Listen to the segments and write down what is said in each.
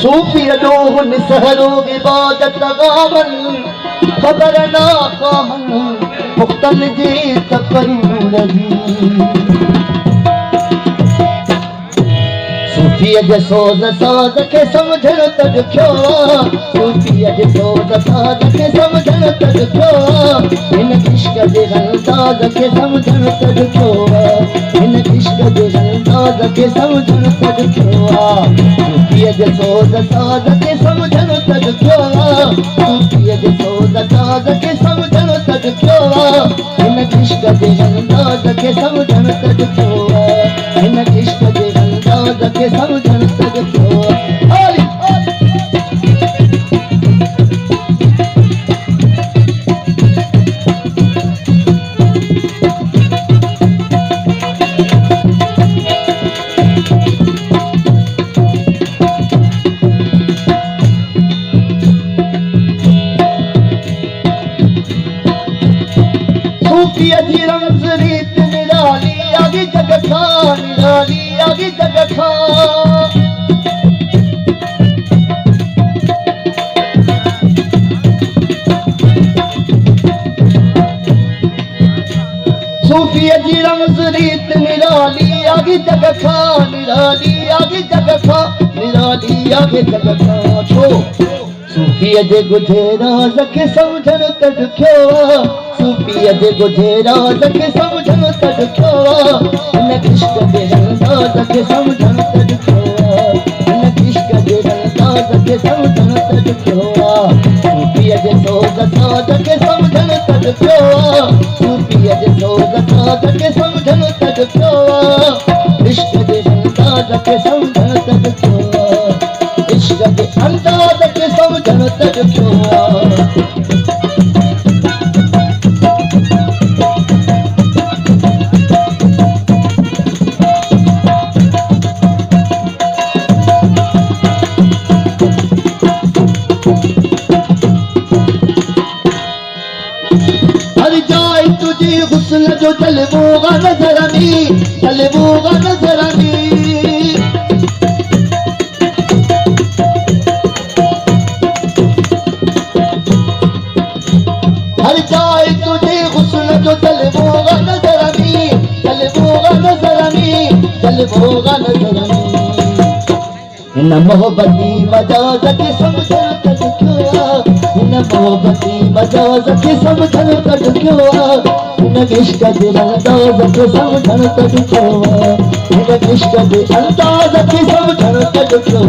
सूफी अडोह निसहरोग इबादत गावन खबर ना कामन मुख्तल जी तकरूर जी सूफीअ जे सोज़ साज़ खे समझण त ॾुखियो सूफीअ जे सोज़ साज़ खे समझण त ॾुखियो हिन इश्क जे अंदाज़ खे समझण त ॾुखियो हिन इश्क जे अंदाज़ खे समझण त ॾुखियो सूफीअ जे सोज़ साज़ खे समझण त ॾुखियो सूफीअ जे सोज़ साज़ खे समझण त ॾुखियो हिन इश्क जे अंदाज़ खे समझण त ॾुखियो हिन इश्क जे अंदाज़ खे समझण त ॾुखियो सूफीअ जी रमज़ रीत निराली आगी जग खां निराली आगी जग खां सूफीअ जी रमज़ रीत निराली आगी जग खां निराली आगी जग खां निराली आगी जग खां छो सूफीअ जे ॻुझे राज़ खे समझण त ॾुखियो सूफीअ जे ॻुझे राज़ खे समझण त ॾुखियो हिन इश्क जे अंदाज़ खे समझण त ॾुखियो हिन इश्क जे अंदाज़ खे समझण त ॾुखियो सूफीअ जे सोज़ साज़ खे समझण त ॾुखियो सूफीअ जे सोज़ साज़ खे समझण त ॾुखियो इश्क जे अंदाज़ खे समझण त ॾुखियो इश्क जे अंदाज़ खे समझण त ॾुखियो हर जाए तुझी हुस्न जो जलवोगा नजर में जलवोगा नजर में हर जाए तुझे हुस्न जो जलवोगा नजर में जलवोगा नजर में जलवोगा नजर में हिन मोहब्बती मजाज खे समझण त ॾुखियो हिन मोहब्बती मजाज खे समझण त ॾुखियो हिन इश्क जे अंदाज़ खे समझण त ॾुखियो हिन इश्क जे अंदाज़ खे समझण त ॾुखियो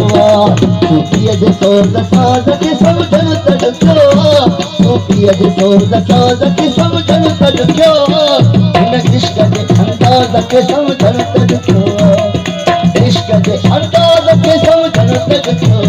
सूफीअ जे सोज़ साज़ खे समझण त ॾुखियो सूफीअ जे सोज़ साज़ खे समझण त ॾुखियो हिन इश्क जे अंदाज़ खे समझण त ॾुखियो इश्क जे अंदाज़ खे समझण त ॾुखियो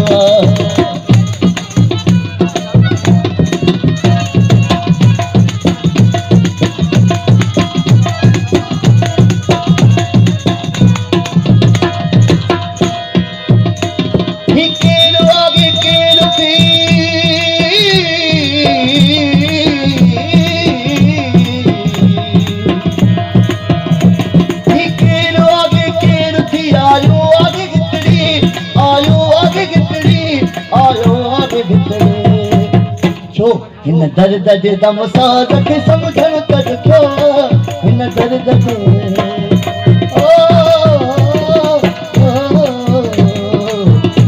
हिन दर्द जे दम साज़ खे समझण त ॾुखियो हिन दर्द जे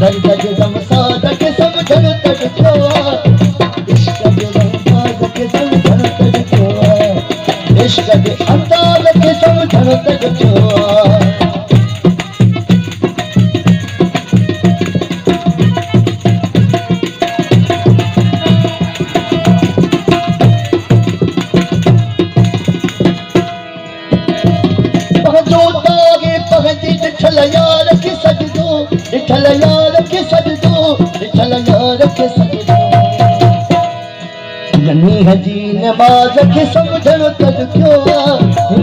दर्द जे दम साज़ खे समझण त ॾुखियो इश्क जे अंदाज़ खे समझण त ॾुखियो इश्क जे अंदाज़ खे समझण त ॾुखियो ॾिठल यार खे सजदो ॾिठल यार खे सजदो ॾिठल यार खे सजदो हिन मींहं जी नमाज़ खे समझण त ॾुखियो हिन